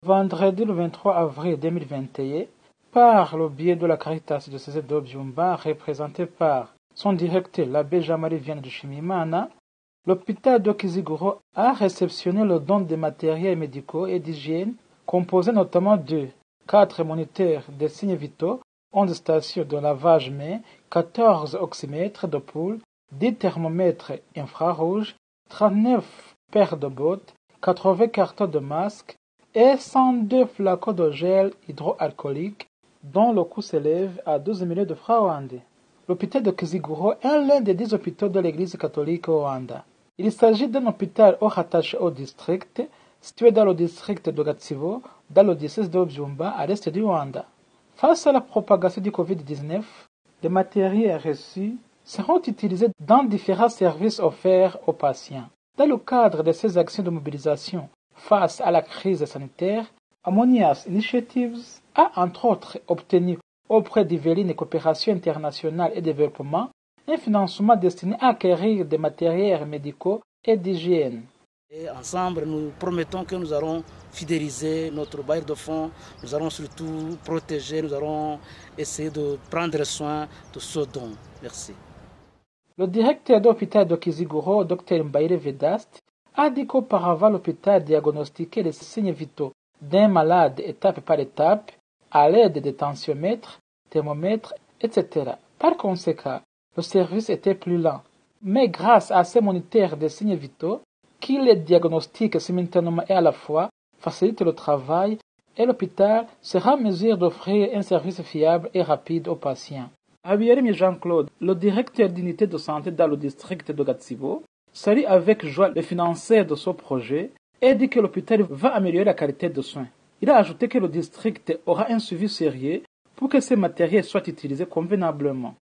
Vendredi le 23 avril 2021, par le biais de la Caritas de César d'Obyumba, représenté par son directeur, l'abbé Jean-Marie Vianney de Chimimana, l'hôpital de Kiziguro a réceptionné le don de matériels médicaux et d'hygiène, composé notamment de 4 moniteurs de signes vitaux, 11 stations de lavage-mains, 14 oxymètres de poules, 10 thermomètres infrarouges, 39 paires de bottes, 80 cartons de masques et 102 flacons de gel hydroalcoolique dont le coût s'élève à 12 millions de francs rwandais. L'hôpital de Kiziguro est l'un des 10 hôpitaux de l'Église catholique au Rwanda. Il s'agit d'un hôpital rattaché au district, situé dans le district de Gatsibo, dans le diocèse d'Obyumba, à l'est du Rwanda. Face à la propagation du Covid-19, les matériels reçus seront utilisés dans différents services offerts aux patients. Dans le cadre de ces actions de mobilisation face à la crise sanitaire, Ammonias Initiatives a entre autres obtenu auprès d'Yveline Coopération Internationale et Développement un financement destiné à acquérir des matériels médicaux et d'hygiène. Et ensemble, nous promettons que nous allons fidéliser notre bailleur de fonds, nous allons surtout protéger, nous allons essayer de prendre soin de ce don. Merci. Le directeur de l'hôpital de Kiziguro, Dr Mbaire Vedast, a dit qu'auparavant l'hôpital diagnostiquait les signes vitaux d'un malade étape par étape à l'aide de tensiomètres, thermomètres, etc. Par conséquent, le service était plus lent. Mais grâce à ces moniteurs de signes vitaux, qui les diagnostiquent simultanément et à la fois, facilitent le travail et l'hôpital sera en mesure d'offrir un service fiable et rapide aux patients. Habiyaremye Jean-Claude, le directeur d'unité de santé dans le district de Gatsibo, salue avec joie le financeur de ce projet et dit que l'hôpital va améliorer la qualité de soins. Il a ajouté que le district aura un suivi sérieux pour que ces matériels soient utilisés convenablement.